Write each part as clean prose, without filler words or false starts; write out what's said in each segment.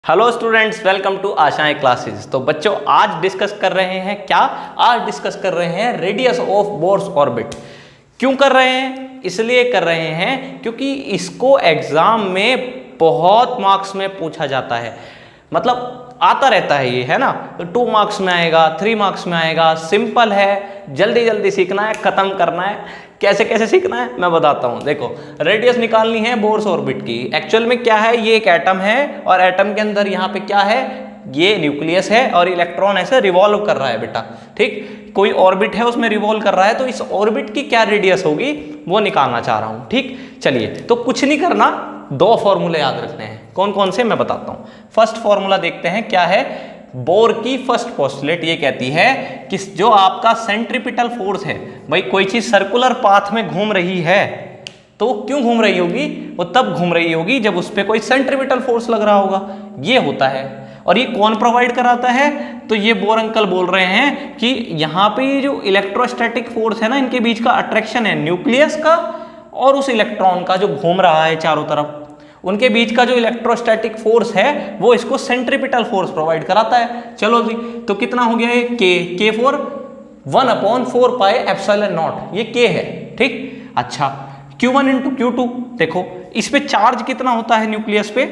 Hello students, welcome to आशाएं classes. तो बच्चों आज डिस्कस कर रहे हैं क्या? आज डिस्कस कर रहे हैं रेडियस ऑफ बोर्स ऑर्बिट। क्यों कर रहे हैं? इसलिए कर रहे हैं क्योंकि इसको एग्जाम में बहुत मार्क्स में पूछा जाता है, मतलब आता रहता है ये, है ना। तो 2 मार्क्स में आएगा, 3 मार्क्स में आएगा। सिंपल है, जल्दी जल्दी सीखना है, खत्म करना है। कैसे कैसे सीखना है मैं बताता हूँ। देखो, रेडियस निकालनी है बोर्स ऑर्बिट की। एक्चुअल में क्या है, ये एक एटम है और एटम के अंदर यहाँ पे क्या है, ये न्यूक्लियस है और इलेक्ट्रॉन ऐसे रिवॉल्व कर रहा है बेटा। ठीक, कोई ऑर्बिट है उसमें रिवॉल्व कर रहा है, तो इस ऑर्बिट की क्या रेडियस होगी वो निकालना चाह रहा हूँ। ठीक, चलिए, तो कुछ नहीं करना, 2 फॉर्मूले याद रखने हैं। कौन कौन से मैं बताता हूँ। फर्स्ट फॉर्मूला देखते हैं क्या है। बोर की फर्स्ट पोस्टुलेट ये कहती है कि जो आपका सेंट्रीपिटल फोर्स है, भाई कोई चीज सर्कुलर पाथ में घूम रही है तो क्यों घूम रही होगी, वो तब घूम रही होगी जब उस पर कोई सेंट्रीपिटल फोर्स लग रहा होगा। ये होता है। और ये कौन प्रोवाइड कराता है? तो ये बोर अंकल बोल रहे हैं कि यहाँ पे ये जो इलेक्ट्रोस्टैटिक फोर्स है ना, इनके बीच का अट्रैक्शन है न्यूक्लियस का और उस इलेक्ट्रॉन का जो घूम रहा है चारों तरफ, उनके बीच का जो इलेक्ट्रोस्टैटिक फोर्स है वो इसको सेंट्रीपिटल फोर्स प्रोवाइड कराता है। चलो जी, तो कितना हो गया ये के फॉर 1/4 पाई एप्सिलॉन नॉट, ये के है। ठीक, अच्छा, Q1 इंटू Q2 देखो, इस पे चार्ज कितना होता है न्यूक्लियस पे,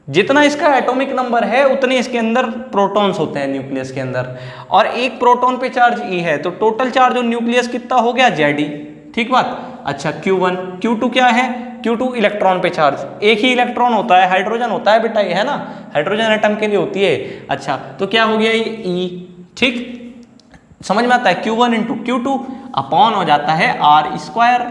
जितना इसका एटॉमिक नंबर है उतने इसके अंदर प्रोटॉन्स होते हैं न्यूक्लियस के अंदर, और एक प्रोटॉन पे चार्ज E है, तो टोटल चार्ज ऑन न्यूक्लियस कितना हो गया, Ze। ठीक बात। अच्छा, Q1 Q2 क्या है, Q2 इलेक्ट्रॉन पे चार्ज, एक ही इलेक्ट्रॉन होता है, हाइड्रोजन होता है बेटा, ये है ना, हाइड्रोजन एटम के लिए होती है। अच्छा, तो क्या हो गया ये E। ठीक, समझ में आता है। Q1 इंटू Q2 अपॉन हो जाता है R²।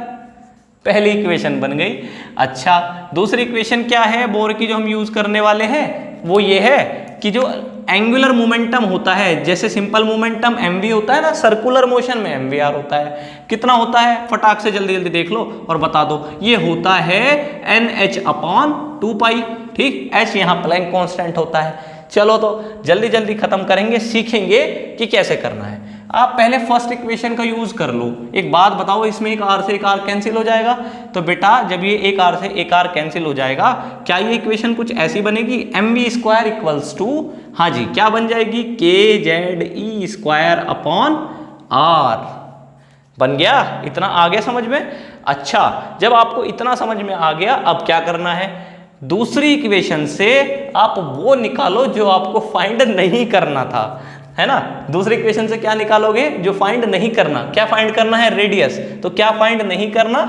पहली इक्वेशन बन गई। अच्छा, दूसरी इक्वेशन क्या है बोर की जो हम यूज करने वाले हैं, वो ये है कि जो एंगुलर मोमेंटम होता है, जैसे सिंपल मोमेंटम mv होता है ना, सर्कुलर मोशन में mvr होता है। कितना होता है, फटाक से जल्दी जल्दी देख लो और बता दो। ये होता है nh/2π। ठीक, h यहाँ प्लैंक कांस्टेंट होता है। चलो तो जल्दी जल्दी खत्म करेंगे, सीखेंगे कि कैसे करना है। आप पहले फर्स्ट इक्वेशन का यूज कर लो। एक बात बताओ, इसमें एक r से एक r कैंसिल हो जाएगा, तो बेटा जब ये एक r से एक r कैंसिल हो जाएगा, क्या ये इक्वेशन कुछ ऐसी बनेगी, mv² इक्वल्स टू, हाँ जी, क्या बन जाएगी, kZe² अपॉन r। बन गया? इतना आ गया समझ में? अच्छा, जब आपको इतना समझ में आ गया, अब क्या करना है, दूसरी इक्वेशन से आप वो निकालो जो आपको फाइंड नहीं करना था, है ना। दूसरी इक्वेशन से क्या निकालोगे, जो फाइंड नहीं करना। क्या फाइंड करना है, रेडियस। तो क्या फाइंड नहीं करना,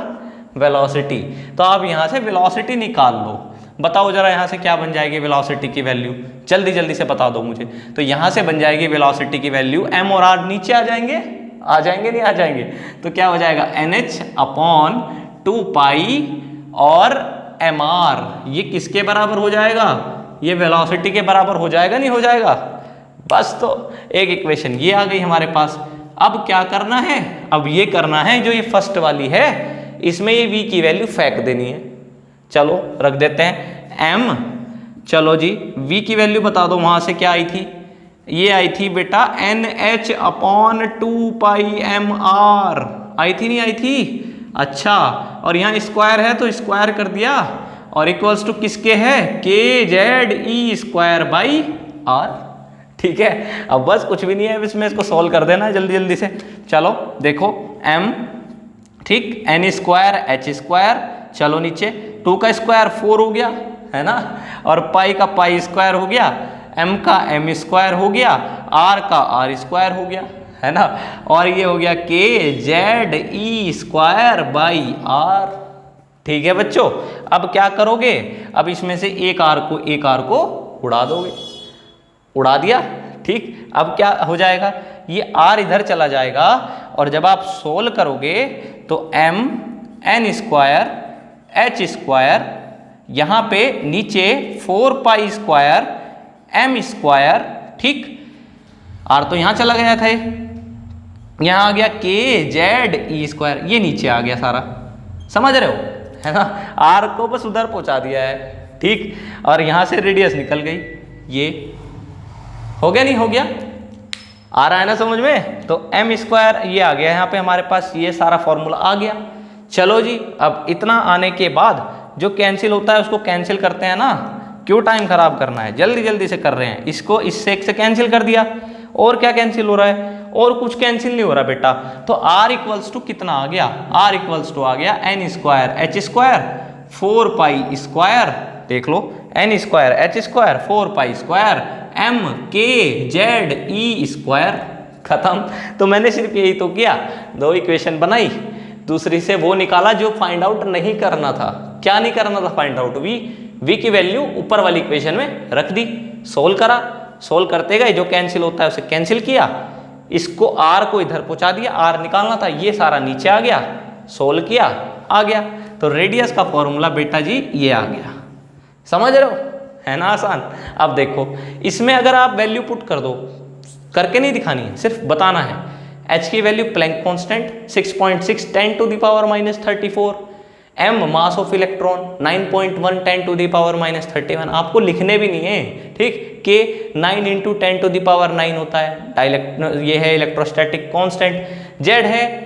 वेलोसिटी। तो आप यहां से वेलोसिटी निकाल लो। बताओ जरा यहां से क्या बन जाएगी वेलोसिटी की वैल्यू, जल्दी जल्दी से बता दो मुझे। तो यहां से बन जाएगी वेलोसिटी की वैल्यू, m और r नीचे आ जाएंगे, आ जाएंगे नहीं आ जाएंगे, तो क्या हो जाएगा nh/2π और mr, ये किसके बराबर हो जाएगा, ये वेलोसिटी के बराबर हो जाएगा नहीं हो जाएगा। बस, तो एक इक्वेशन ये आ गई हमारे पास। अब क्या करना है, अब ये करना है जो ये फर्स्ट वाली है, इसमें ये v की वैल्यु फेंक देनी है। चलो रख देते हैं m। चलो जी, v की वैल्यू बता दो, वहां से क्या आई थी, ये आई थी बेटा nh/2πmr, आई थी नहीं आई थी। अच्छा, और यहाँ स्क्वायर है तो स्क्वायर कर दिया, और इक्वल्स टू किसके है, kZe²/r। ठीक है, अब बस कुछ भी नहीं है इसमें, इसको सॉल्व कर देना जल्दी जल्दी से। चलो देखो, m, ठीक, n² h², चलो नीचे 2 का स्क्वायर 4 हो गया, है ना, और पाई का पाई² हो गया, m का m² हो गया, r का r² हो गया, है ना, और ये हो गया kZe²/r। ठीक है बच्चों, अब क्या करोगे, अब इसमें से एक r को उड़ा दोगे, उड़ा दिया। ठीक, अब क्या हो जाएगा, ये r इधर चला जाएगा, और जब आप सोल्व करोगे तो m n² h², यहाँ पे नीचे 4π² m²। ठीक, r तो यहाँ चला गया था, यहाँ आ गया kZe², ये नीचे आ गया सारा, समझ रहे हो, है ना, r को बस उधर पहुंचा दिया है। ठीक, और यहाँ से रेडियस निकल गई, ये हो गया नहीं हो गया, आ रहा है ना समझ में। तो m² ये आ गया यहाँ पे हमारे पास, ये सारा फॉर्मूला आ गया। चलो जी, अब इतना आने के बाद जो कैंसिल होता है उसको कैंसिल करते हैं ना, क्यों टाइम खराब करना है, जल्दी जल्दी से कर रहे हैं। इसको इससे एक से कैंसिल कर दिया, और क्या कैंसिल हो रहा है, और कुछ कैंसिल नहीं हो रहा बेटा। तो r इक्वल्स टू कितना आ गया, r इक्वल्स टू आ गया n square h square 4 pi square, देख लो n square h square 4 pi square m k z e square, खत्म। तो मैंने सिर्फ यही तो किया, दो इक्वेशन बनाई, दूसरी से वो निकाला जो फाइंड आउट नहीं करना था। क्या नहीं करना था फाइंड आउट, v की वैल्यू ऊपर वाली इक्वेशन में रख दी, सोल्व करा, सोल्व करते गए, जो कैंसिल होता है उसे कैंसिल किया, इसको r को इधर पहुंचा दिया, r निकालना था, ये सारा नीचे आ गया, सोल्व किया, आ गया। तो रेडियस का फॉर्मूला बेटा जी ये आ गया, समझ रहे हो, है ना आसान। अब देखो इसमें अगर आप वैल्यू पुट कर दो, करके नहीं दिखानी है, सिर्फ बताना है। h की value Planck constant 6.6 10 to the power -34, m mass of electron 9.1 10 to the power -31, आपको लिखने भी नहीं है, ठीक। k 9 into 10 to the power 9 होता है, ये है इलेक्ट्रोस्टैटिक कांस्टेंट। z है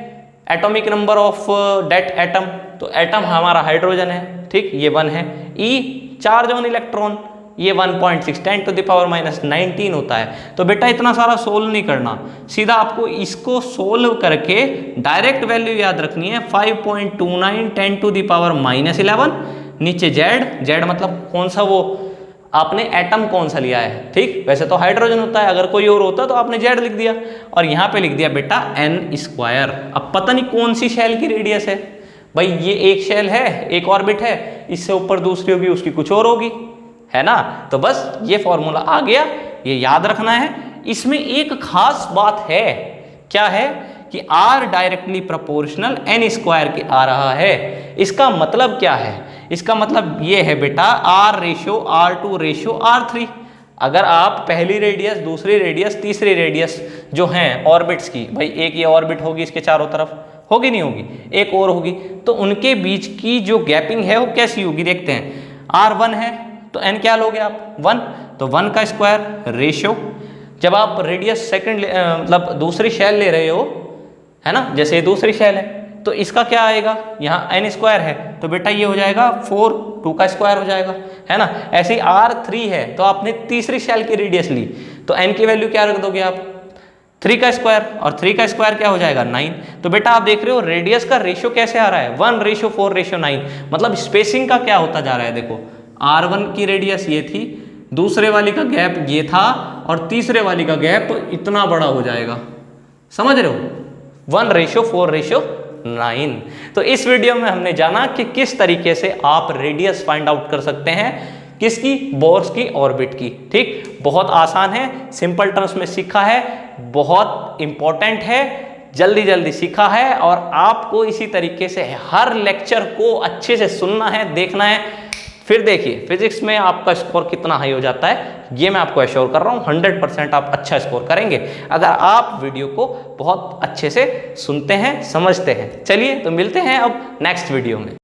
atomic number of that atom, तो एटम हमारा हाइड्रोजन है, ठीक, ये 1 है। e चार्ज ऑन इलेक्ट्रॉन, ये 1.6 10 टू द पावर -19 होता है। तो बेटा इतना सारा सोल्व नहीं करना, सीधा आपको इसको सोल्व करके डायरेक्ट वैल्यू याद रखनी है 5.29 10 टू द पावर -11, नीचे z मतलब कौन सा, वो आपने एटम कौन सा लिया है, ठीक, वैसे तो हाइड्रोजन होता है, अगर कोई और होता तो आपने z लिख दिया, और यहाँ पे लिख दिया बेटा n स्क्वायर। अब पता नहीं कौन सी शेल की रेडियस है भाई, ये एक शेल है, एक ऑर्बिट है, इससे ऊपर दूसरी होगी, उसकी कुछ और होगी, है ना। तो बस ये फॉर्मूला आ गया, ये याद रखना है। इसमें एक खास बात है, क्या है कि r directly proportional n square के आ रहा है। इसका मतलब क्या है, इसका मतलब ये है बेटा r ratio r2 ratio r3। अगर आप पहली रेडियस, दूसरी रेडियस, तीसरी रेडियस जो हैं ऑर्बिट्स की, भाई एक ये ऑर्बिट होगी इसके चारों तरफ, होगी नहीं होगी, एक और होगी, तो उनके बीच की जो गैपिंग है वो कैसी होगी देखते हैं। r1 है तो n क्या लोगे आप 1, तो 1 का स्क्वायर रेशियो, जब आप रेडियस सेकंड मतलब दूसरी शेल ले रहे हो, है ना, जैसे ये दूसरी शेल है तो इसका क्या आएगा, यहाँ n स्क्वायर है तो बेटा ये हो जाएगा 4, 2 का स्क्वायर हो जाएगा, है ना। ऐसे ही r3 है तो आपने तीसरी शेल की रेडियस ली, तो n की वैल्यू क्या रख दोगे आप 3 का स्क्वायर, और 3 का स्क्वायर क्या हो जाएगा 9। तो बेटा आप देख रहे हो रेडियस का रेशियो कैसे आ रहा है 1:4:9, मतलब स्पेसिंग का क्या होता जा रहा है। देखो r1 की रेडियस ये थी, दूसरे वाली का गैप ये था, और तीसरे वाली का गैप इतना बड़ा हो जाएगा, समझ रहे हो 1:4:9। तो इस वीडियो में हमने जाना कि किस तरीके से आप रेडियस फाइंड आउट कर सकते हैं, किसकी, बोर्स की ऑर्बिट की, ठीक। बहुत आसान है, सिंपल टर्म्स में सीखा है, बहुत इंपॉर्टेंट है, जल्दी जल्दी सीखा है, और आपको इसी तरीके से हर लेक्चर को अच्छे से सुनना है, देखना है। फिर देखिए फिजिक्स में आपका स्कोर कितना हाई हो जाता है, ये मैं आपको एश्योर कर रहा हूँ 100% आप अच्छा स्कोर करेंगे अगर आप वीडियो को बहुत अच्छे से सुनते हैं, समझते हैं। चलिए तो मिलते हैं अब नेक्स्ट वीडियो में।